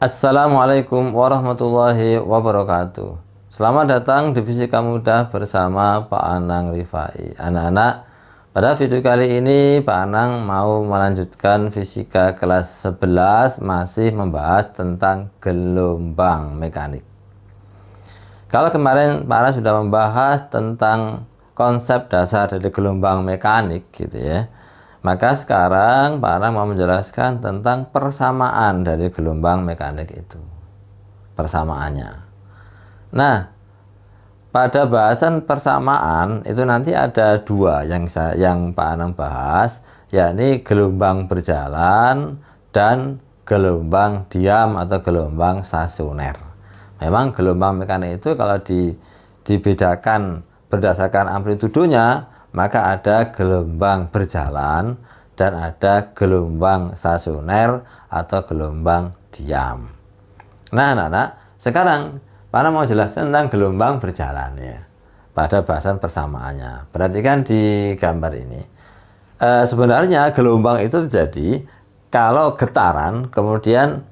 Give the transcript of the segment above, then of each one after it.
Assalamualaikum warahmatullahi wabarakatuh. Selamat datang di Fisika Mudah bersama Pak Anang Rifai. Anak-anak, pada video kali ini Pak Anang mau melanjutkan fisika kelas 11, masih membahas tentang gelombang mekanik. Kalau kemarin Pak Anang sudah membahas tentang konsep dasar dari gelombang mekanik gitu ya, maka sekarang Pak Anang mau menjelaskan tentang persamaan dari gelombang mekanik itu. Persamaannya. Nah, pada bahasan persamaan itu nanti ada dua yang Pak Anang bahas, yakni gelombang berjalan dan gelombang diam atau gelombang stasioner. Memang gelombang mekanik itu kalau dibedakan berdasarkan amplitudonya, maka ada gelombang berjalan dan ada gelombang stasioner atau gelombang diam. Nah, anak-anak, sekarang Pak Anang mau jelaskan tentang gelombang berjalan ya, pada bahasan persamaannya. Perhatikan di gambar ini. Sebenarnya gelombang itu terjadi kalau getaran kemudian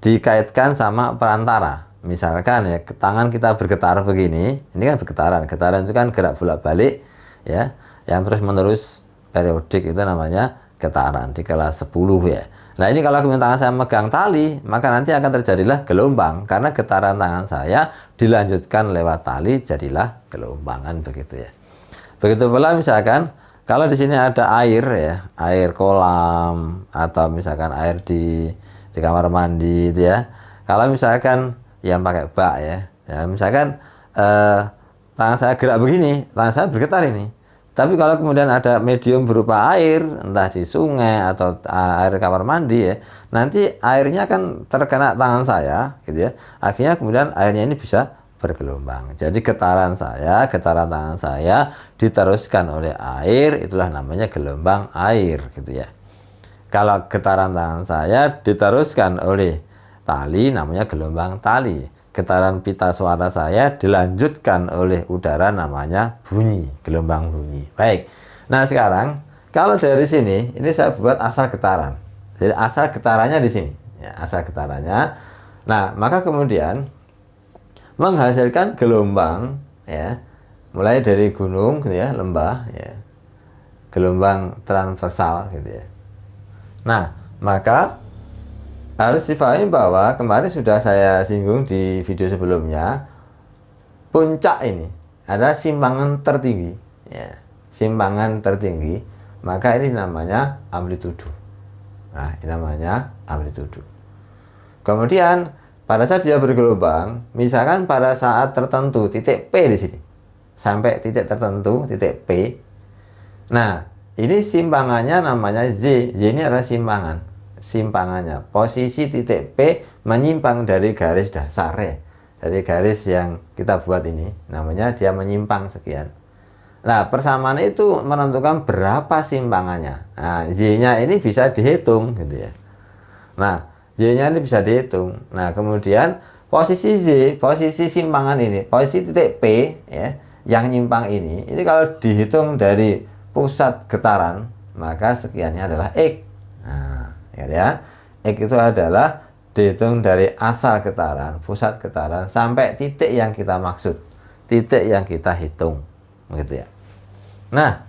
dikaitkan sama perantara. Misalkan ya, tangan kita bergetar begini, ini kan bergetaran. Getaran itu kan gerak bolak-balik ya, yang terus-menerus periodik, itu namanya getaran di kelas 10 ya. Nah, ini kalau kemudian tangan saya megang tali, maka nanti akan terjadilah gelombang karena getaran tangan saya dilanjutkan lewat tali, jadilah gelombang, kan begitu ya. Begitu pula misalkan kalau di sini ada air ya, air kolam atau misalkan air di kamar mandi itu ya. Kalau misalkan yang pakai bak ya, misalkan tangan saya gerak begini, tangan saya bergetar ini. Tapi kalau kemudian ada medium berupa air, entah di sungai atau air kamar mandi ya, nanti airnya akan terkena tangan saya gitu ya. Akhirnya kemudian airnya ini bisa bergelombang. Jadi getaran tangan saya diteruskan oleh air, itulah namanya gelombang air gitu ya. Kalau getaran tangan saya diteruskan oleh tali, namanya gelombang tali. Getaran pita suara saya dilanjutkan oleh udara, namanya bunyi, gelombang bunyi. Baik. Nah, sekarang kalau dari sini ini saya buat asal getaran. Jadi asal getarannya di sini, ya, asal getarannya. Nah, maka kemudian menghasilkan gelombang ya, mulai dari gunung gitu ya, lembah ya. Gelombang transversal gitu ya. Nah, maka harus difahami bahwa kemarin sudah saya singgung di video sebelumnya, puncak ini adalah simpangan tertinggi ya, simpangan tertinggi, maka ini namanya amplitudo. Nah, ini namanya amplitudo. Kemudian pada saat dia bergelombang, misalkan pada saat tertentu titik P di sini sampai titik tertentu titik P. Nah, ini simpangannya namanya Z. Z ini adalah simpangannya, posisi titik P menyimpang dari garis dasar ya, dari garis yang kita buat ini, namanya dia menyimpang sekian. Nah, persamaan itu menentukan berapa simpangannya. Nah, Z-nya ini bisa dihitung gitu ya. Nah, Z-nya ini bisa dihitung. Nah, kemudian posisi Z, posisi simpangan ini, posisi titik P ya, yang nyimpang ini kalau dihitung dari pusat getaran, maka sekiannya adalah X. Nah, ya, X itu adalah dihitung dari asal getaran, pusat getaran sampai titik yang kita maksud, titik yang kita hitung, gitu ya. Nah,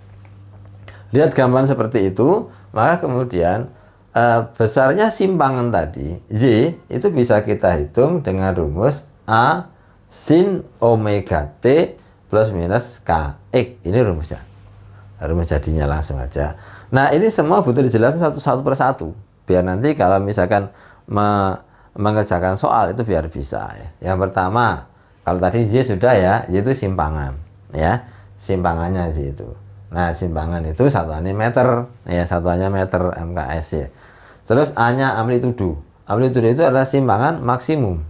lihat gambaran seperti itu, maka kemudian besarnya simpangan tadi Z itu bisa kita hitung dengan rumus A sin omega T plus minus KX. Ini rumusnya, rumus jadinya langsung aja. Nah, ini semua butuh dijelaskan satu persatu, biar nanti kalau misalkan mengerjakan soal itu biar bisa ya. Yang pertama, kalau tadi Z sudah ya, Z itu simpangan ya, simpangannya Z itu. Nah, simpangan itu satuannya meter ya, satuannya meter MKS ya. Terus A nya amplitudo. Amplitudo itu adalah simpangan maksimum,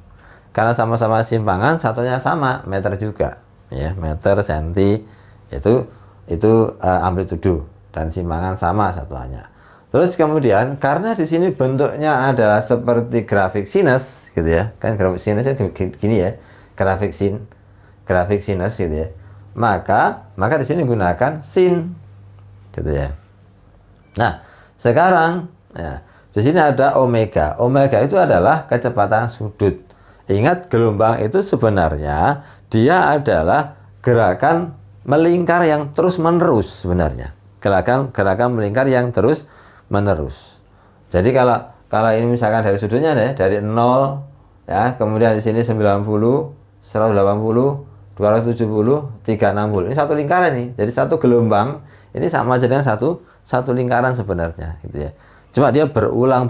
karena sama-sama simpangan, satunya sama, meter juga ya, meter senti, itu amplitudo dan simpangan sama satuannya. Terus kemudian karena di sini bentuknya adalah seperti grafik sinus gitu ya, kan grafik sinusnya gini ya, grafik sinus gitu ya. Maka di sini gunakan sin gitu ya. Nah, sekarang ya, Di sini ada omega. Omega itu adalah kecepatan sudut. Ingat, gelombang itu sebenarnya dia adalah gerakan melingkar yang terus-menerus sebenarnya. Gerakan melingkar yang terus-menerus. Jadi kalau ini misalkan dari sudutnya ya, dari 0 ya, kemudian di sini 90, 180, 270, 360. Ini satu lingkaran nih. Jadi satu gelombang ini sama aja dengan satu lingkaran sebenarnya gitu ya. Cuma dia berulang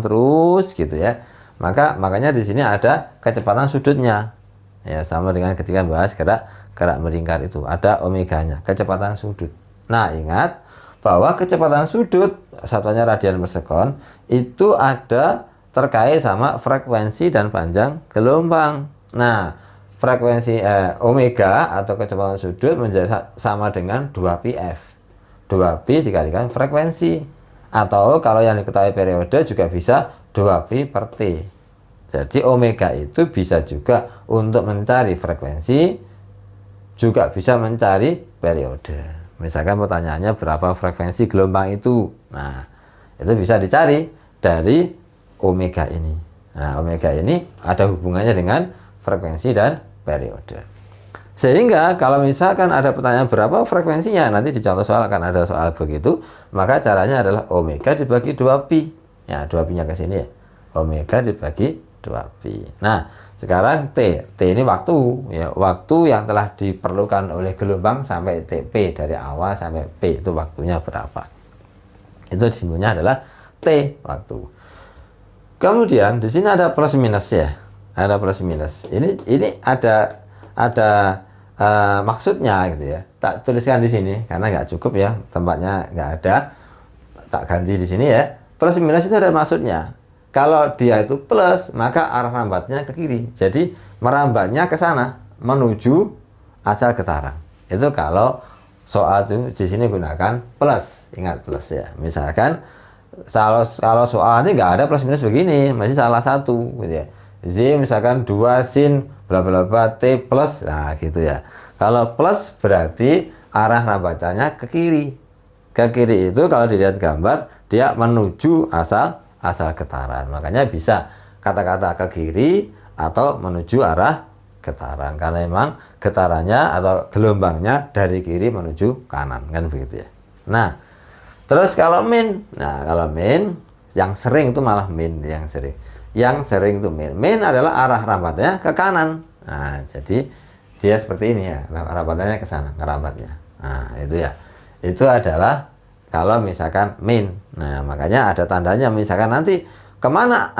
terus gitu ya. Makanya di sini ada kecepatan sudutnya. Ya, sama dengan ketika bahas gerak melingkar itu ada omeganya, kecepatan sudut. Nah, ingat bahwa kecepatan sudut satuannya radian per sekon itu ada terkait sama frekuensi dan panjang gelombang. Nah, frekuensi omega atau kecepatan sudut menjadi sama dengan 2πf. 2pi dikalikan frekuensi. Atau kalau yang diketahui periode juga bisa 2pi per t. Jadi omega itu bisa juga untuk mencari frekuensi, juga bisa mencari periode. Misalkan pertanyaannya berapa frekuensi gelombang itu. Nah, itu bisa dicari dari omega ini. Nah, omega ini ada hubungannya dengan frekuensi dan periode. Sehingga kalau misalkan ada pertanyaan berapa frekuensinya, nanti di contoh soal akan ada soal begitu, maka caranya adalah omega dibagi 2pi. Ya, 2pi-nya ke sini ya. Omega dibagi 2pi. Nah, sekarang T ini waktu ya, waktu yang telah diperlukan oleh gelombang sampai TP, dari awal sampai P itu waktunya berapa. Itu disebutnya adalah T waktu. Kemudian di sini ada plus minus ya. Ada plus minus. Ini ada maksudnya gitu ya. Tak tuliskan di sini karena nggak cukup ya, tempatnya nggak ada. Tak ganti di sini ya. Plus minus itu ada maksudnya. Kalau dia itu plus, maka arah rambatnya ke kiri. Jadi merambatnya ke sana menuju asal getaran. Itu kalau soal itu di sini gunakan plus. Ingat plus ya. Misalkan kalau soal ini nggak ada plus minus begini, masih salah satu gitu ya. Z misalkan 2 sin bla bla bla T plus. Nah, gitu ya. Kalau plus berarti arah rambatannya ke kiri. Ke kiri itu kalau dilihat gambar dia menuju asal getaran. Makanya bisa kata-kata ke kiri atau menuju arah getaran, karena memang getarannya atau gelombangnya dari kiri menuju kanan, kan begitu ya. Nah, terus kalau min, yang sering itu malah min yang sering itu min adalah arah rambatnya ke kanan. Nah, jadi dia seperti ini ya, rambatannya ke sana, ngerambatnya. Nah, itu ya, itu adalah kalau misalkan min. Nah, makanya ada tandanya. Misalkan nanti kemana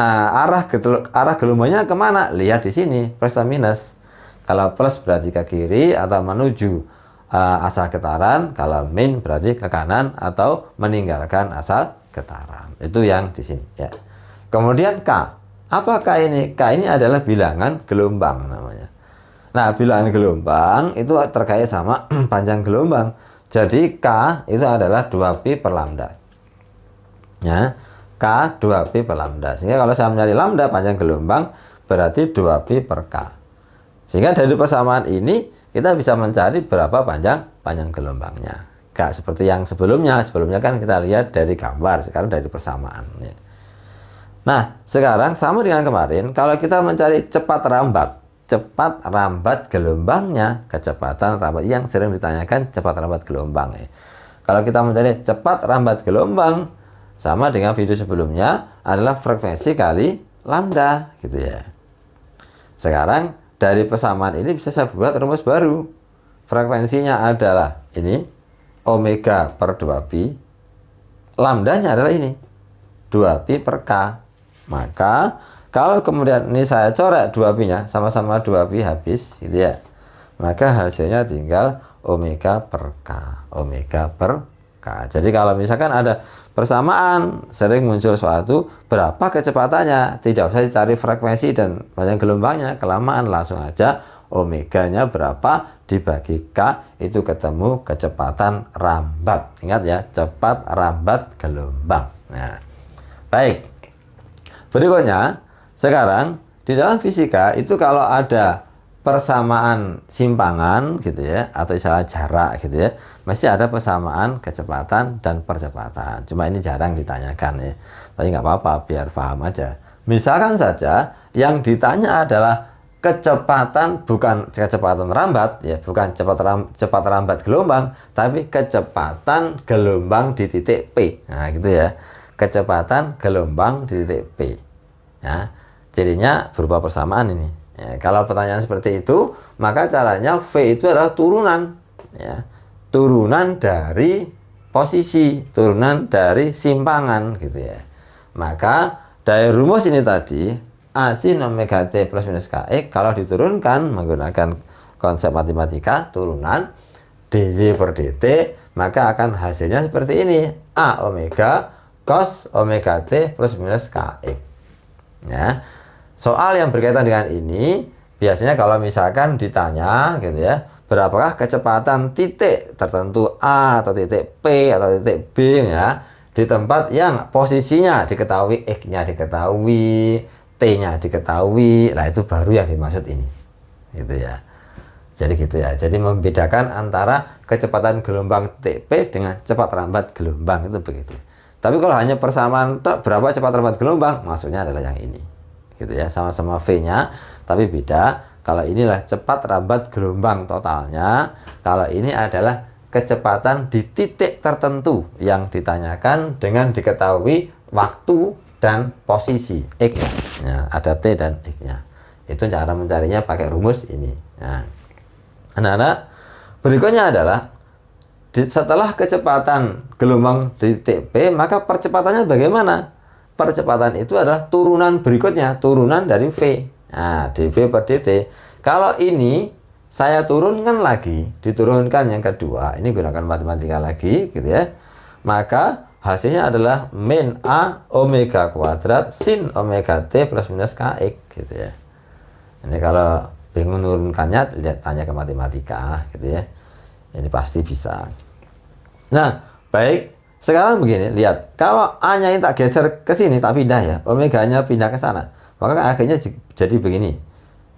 arah gelombangnya kemana? Lihat di sini plus dan minus. Kalau plus berarti ke kiri atau menuju asal getaran. Kalau min berarti ke kanan atau meninggalkan asal getaran. Itu yang di sini ya. Kemudian K. Apa K ini? K ini adalah bilangan gelombang namanya. Nah, bilangan gelombang itu terkait sama panjang gelombang. Jadi K itu adalah 2pi per lambda. Ya, K 2pi per lambda. Sehingga kalau saya mencari lambda panjang gelombang berarti 2pi per K. Sehingga dari persamaan ini kita bisa mencari berapa panjang gelombangnya. K seperti yang sebelumnya. Sebelumnya kan kita lihat dari gambar, sekarang dari persamaan. Ya. Nah, sekarang sama dengan kemarin, kalau kita mencari cepat rambat gelombangnya, kecepatan rambat yang sering ditanyakan cepat rambat gelombang ya. Kalau kita mencari cepat rambat gelombang, sama dengan video sebelumnya adalah frekuensi kali lambda gitu ya. Sekarang dari persamaan ini bisa saya buat rumus baru. Frekuensinya adalah ini omega per 2pi, lambdanya adalah ini 2pi per K. Maka kalau kemudian ini saya coret 2pi-nya, sama-sama 2pi habis gitu ya. Maka hasilnya tinggal omega per K. Omega per K. Jadi kalau misalkan ada persamaan, sering muncul suatu berapa kecepatannya, tidak usah dicari frekuensi dan panjang gelombangnya, kelamaan langsung aja omeganya berapa dibagi K, itu ketemu kecepatan rambat. Ingat ya, cepat rambat gelombang. Nah, baik. Berikutnya, sekarang di dalam fisika itu kalau ada persamaan simpangan gitu ya, atau istilah jarak gitu ya, mesti ada persamaan kecepatan dan percepatan. Cuma ini jarang ditanyakan ya, tapi nggak apa-apa biar paham aja. Misalkan saja yang ditanya adalah kecepatan, bukan kecepatan rambat ya, bukan cepat rambat gelombang, tapi kecepatan gelombang di titik P. Nah gitu ya, kecepatan gelombang di titik P ya. Jadinya berupa persamaan ini ya. Kalau pertanyaan seperti itu, maka caranya V itu adalah turunan ya, turunan dari posisi, turunan dari simpangan gitu ya. Maka dari rumus ini tadi, A sin omega T plus minus Kx, kalau diturunkan menggunakan konsep matematika turunan dz per dt, maka akan hasilnya seperti ini, A omega cos omega T plus minus Kx ya. Soal yang berkaitan dengan ini biasanya kalau misalkan ditanya gitu ya, berapakah kecepatan titik tertentu A atau titik P atau titik B ya, di tempat yang posisinya diketahui, X-nya diketahui, T-nya diketahui, lah itu baru yang dimaksud ini gitu ya. Jadi gitu ya, jadi membedakan antara kecepatan gelombang titik P dengan cepat rambat gelombang, itu begitu. Tapi kalau hanya persamaan berapa cepat rambat gelombang, maksudnya adalah yang ini gitu ya, sama-sama V-nya tapi beda. Kalau inilah cepat rambat gelombang totalnya, kalau ini adalah kecepatan di titik tertentu yang ditanyakan dengan diketahui waktu dan posisi X-nya ya, ada T dan X-nya. Itu cara mencarinya pakai rumus ini ya. Anak-anak, berikutnya adalah setelah kecepatan gelombang di titik P, maka percepatannya bagaimana? Percepatan itu adalah turunan berikutnya, turunan dari V. Nah, dV per dt. Kalau ini saya turunkan lagi, diturunkan yang kedua, ini gunakan matematika lagi gitu ya, maka hasilnya adalah min A omega kuadrat sin omega T plus minus Kx gitu ya. Ini kalau bingung menurunkannya, lihat tanya ke matematika gitu ya. Ini pasti bisa. Nah, baik. Sekarang begini, lihat. Kalau A-nya ini tak geser ke sini, tak pindah ya. Omega-nya pindah ke sana. Maka akhirnya jadi begini.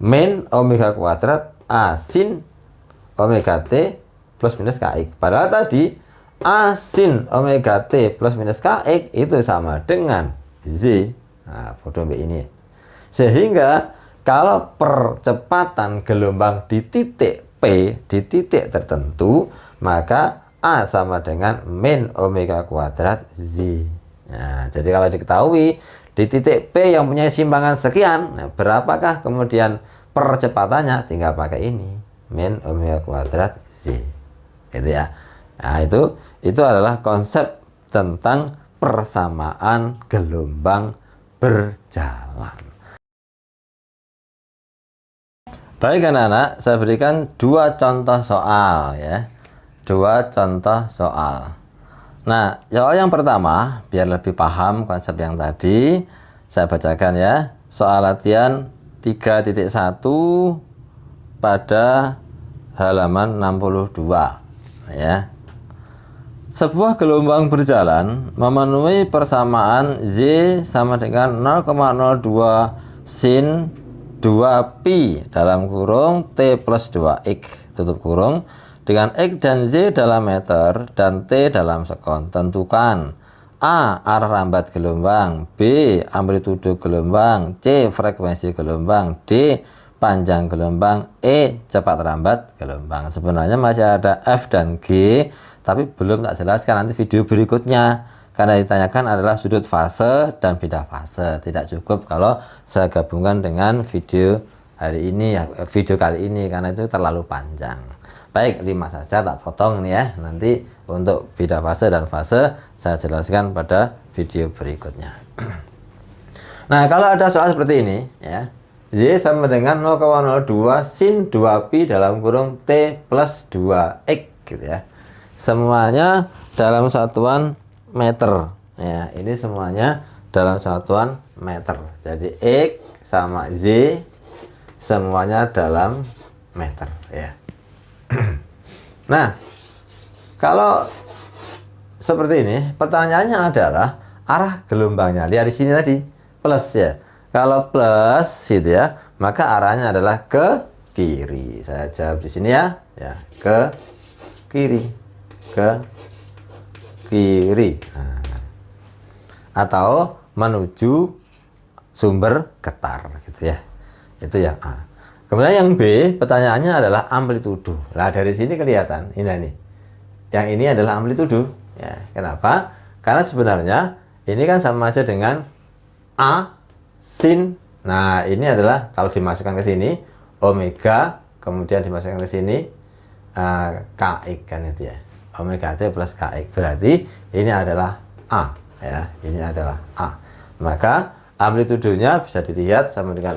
Min omega kuadrat A sin omega T plus minus Kx. Padahal tadi A sin omega T plus minus Kx itu sama dengan Z. Nah, foto ini. Sehingga kalau percepatan gelombang di titik P, di titik tertentu, maka A sama dengan min omega kuadrat Z. Nah, jadi kalau diketahui di titik P yang punya simpangan sekian, nah, berapakah kemudian percepatannya? Tinggal pakai ini, min omega kuadrat Z. Gitu ya. Nah, itu adalah konsep tentang persamaan gelombang berjalan. Baik anak-anak, saya berikan dua contoh soal ya. Dua contoh soal. Nah, soal yang pertama, biar lebih paham konsep yang tadi, saya bacakan ya. Soal latihan 3.1 pada halaman 62 ya. Sebuah gelombang berjalan memenuhi persamaan Z sama dengan 0,02 sin 2pi dalam kurung T plus 2x tutup kurung dengan X dan Z dalam meter dan T dalam sekon. Tentukan A. arah rambat gelombang, B. amplitudo gelombang, C. frekuensi gelombang, D. panjang gelombang, E. cepat rambat gelombang. Sebenarnya masih ada F dan G, tapi belum tak jelaskan, nanti video berikutnya. Karena ditanyakan adalah sudut fase dan beda fase. Tidak cukup kalau saya gabungkan dengan video hari ini ya, video kali ini, karena itu terlalu panjang. Baik, 5 saja tak potong nih ya. Nanti untuk beda fase dan fase saya jelaskan pada video berikutnya. Nah, kalau ada soal seperti ini ya, Y sama dengan 0,02 sin 2pi dalam kurung T plus 2x gitu ya. Semuanya dalam satuan meter ya, ini semuanya dalam satuan meter. Jadi X sama Z semuanya dalam meter ya. Nah, kalau seperti ini, pertanyaannya adalah arah gelombangnya. Lihat di sini tadi plus ya. Kalau plus gitu ya, maka arahnya adalah ke kiri. Saya jawab di sini ya, ke kiri, ke kiri. Nah, atau menuju sumber getar gitu ya. Itu yang A. Kemudian yang B, pertanyaannya adalah amplitudo. Lah dari sini kelihatan ini nih. Yang ini adalah amplitudo ya. Kenapa? Karena sebenarnya ini kan sama aja dengan A sin. Nah, ini adalah kalau dimasukkan ke sini omega, kemudian dimasukkan ke sini kx kan itu ya. Omega t plus kx. Berarti ini adalah A ya. Ini adalah A. Maka amplitudonya bisa dilihat sama dengan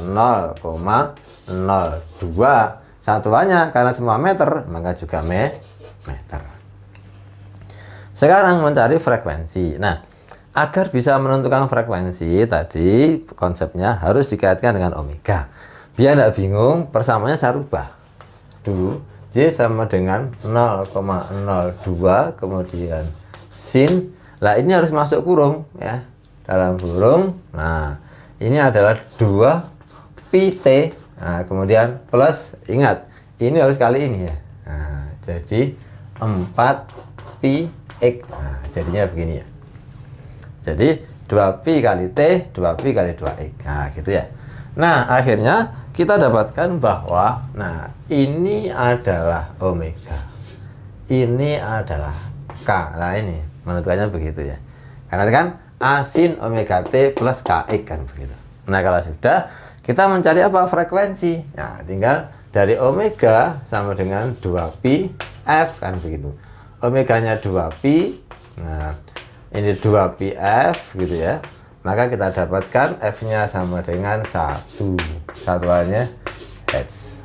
0,02. Satuannya karena semua meter, maka juga meter. Sekarang mencari frekuensi. Nah, agar bisa menentukan frekuensi tadi konsepnya harus dikaitkan dengan omega. Biar tidak bingung, persamaannya saya rubah dulu. J sama dengan 0,02 kemudian sin. Lah ini harus masuk kurung ya. Dalam kurung. Nah, ini adalah 2 pi t. Nah, kemudian plus, ingat ini harus kali ini ya. Nah, jadi 4 pi x. Nah, jadinya begini ya. Jadi 2pi kali T, 2pi kali 2X. Nah, gitu ya. Nah, akhirnya kita dapatkan bahwa nah, ini adalah omega. Ini adalah K. Nah, ini menentukannya begitu ya. Karena kan A sin omega T plus KX kan begitu. Nah, kalau sudah, kita mencari apa? Frekuensi. Nah, tinggal dari omega sama dengan 2pi F kan begitu. Omeganya 2pi. Nah, ini 2pi F gitu ya. Maka kita dapatkan F-nya sama dengan 1. Satuannya Hertz.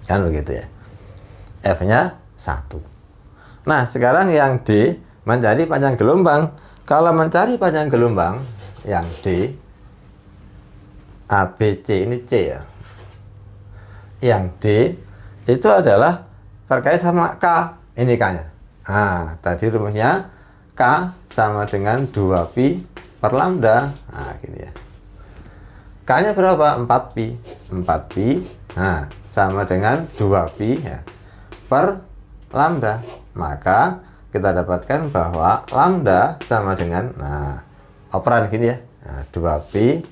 Kan begitu ya. F-nya 1. Nah, sekarang yang D mencari panjang gelombang. Kalau mencari panjang gelombang yang D, ABC ini C ya. Yang D itu adalah terkait sama K. Ini K-nya. Nah, tadi rumusnya K sama dengan 2pi per lambda. Nah, gini ya. K-nya berapa? 4pi. 4pi. Nah, sama dengan 2pi ya, per lambda. Maka kita dapatkan bahwa lambda sama dengan, nah, operan gini ya. Nah, 2pi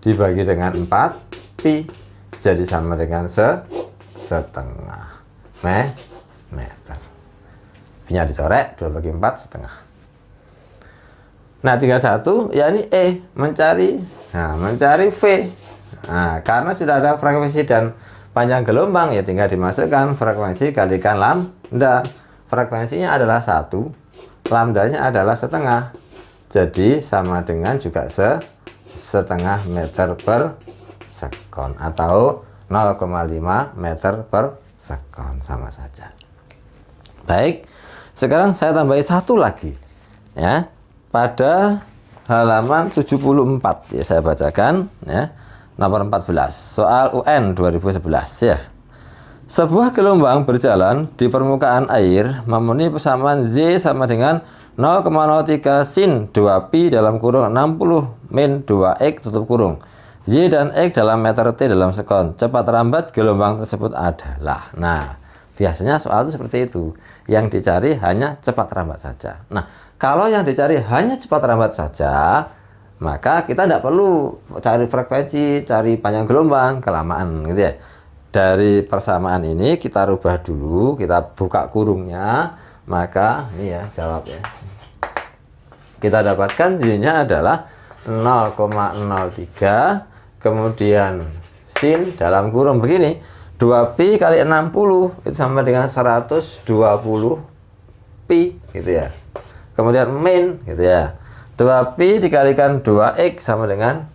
dibagi dengan 4pi. Jadi sama dengan setengah meter. Nya dicorek, 2 bagi 4 setengah. Nah, tinggal satu, ya ini E, mencari V. Nah, karena sudah ada frekuensi dan panjang gelombang, ya tinggal dimasukkan frekuensi kalikan lambda. Frekuensinya adalah 1, lambdanya adalah setengah. Jadi sama dengan juga setengah meter per sekon atau 0,5 meter per sekon, sama saja. Baik. Sekarang saya tambahin satu lagi ya, pada halaman 74 ya, saya bacakan ya, nomor 14 soal UN 2011 ya. Sebuah gelombang berjalan di permukaan air memenuhi persamaan Z sama dengan 0,03 sin 2pi dalam kurung 60 min 2x tutup kurung. Y dan X dalam meter T dalam sekon. Cepat lambat gelombang tersebut adalah. Nah, biasanya soal itu seperti itu. Yang dicari hanya cepat lambat saja. Nah, kalau yang dicari hanya cepat lambat saja, maka kita tidak perlu cari frekuensi, cari panjang gelombang, kelamaan gitu ya. Dari persamaan ini kita rubah dulu, kita buka kurungnya, maka ini ya jawab ya. Kita dapatkan Y-nya adalah 0,03, kemudian sin dalam kurung begini, 2pi kali 60 itu sama dengan 120 pi gitu ya. Kemudian min gitu ya. 2pi dikalikan 2x sama dengan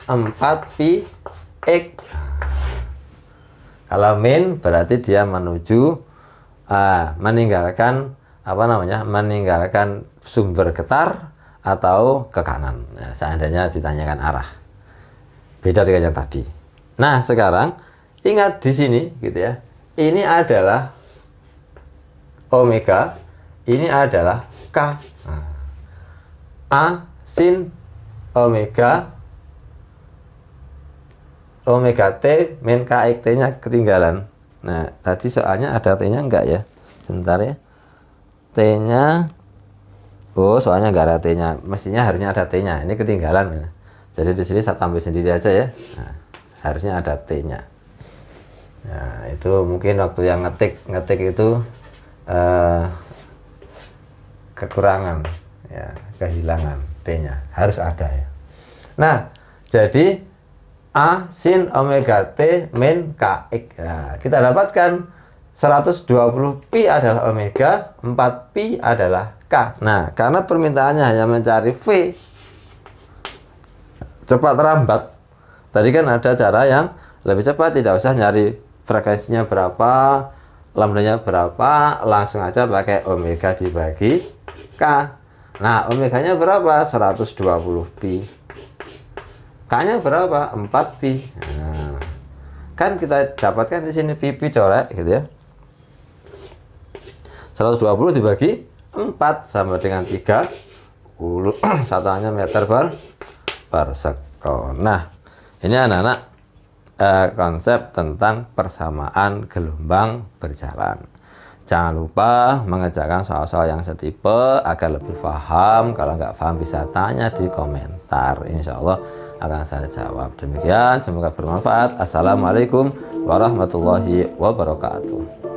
4pi x. Kalau min berarti dia menuju meninggalkan meninggalkan sumber getar atau ke kanan. Nah, seandainya ditanyakan arah. Beda dengan yang tadi. Nah, sekarang ingat di sini gitu ya. Ini adalah omega, ini adalah K. Nah, A sin omega omega T min KX, T-nya ketinggalan. Nah, tadi soalnya ada T-nya enggak ya? Sebentar ya. T-nya, oh soalnya enggak ada T-nya. Mestinya harusnya ada T-nya. Ini ketinggalan. Jadi di sini saya tambah sendiri aja ya. Nah, harusnya ada T-nya. Nah, itu mungkin waktu yang ngetik itu kekurangan ya, kehilangan T-nya. Harus ada ya. Nah, jadi A sin omega T min KX. Nah, kita dapatkan 120 pi adalah omega, 4 pi adalah K. Nah, karena permintaannya hanya mencari V cepat lambat, tadi kan ada cara yang lebih cepat, tidak usah nyari frekuensinya berapa, lambdanya berapa, langsung aja pakai omega dibagi K. Nah, omeganya berapa? 120 pi. K-nya berapa? 4 pi. Nah, kan kita dapatkan di sini pi colek gitu ya. 120 dibagi 4 sama dengan 30 satuannya meter per sekon. Nah, ini anak-anak konsep tentang persamaan gelombang berjalan. Jangan lupa mengerjakan soal-soal yang setipe agar lebih paham. Kalau nggak paham bisa tanya di komentar. Insya Allah akan saya jawab. Demikian, semoga bermanfaat. Assalamualaikum warahmatullahi wabarakatuh.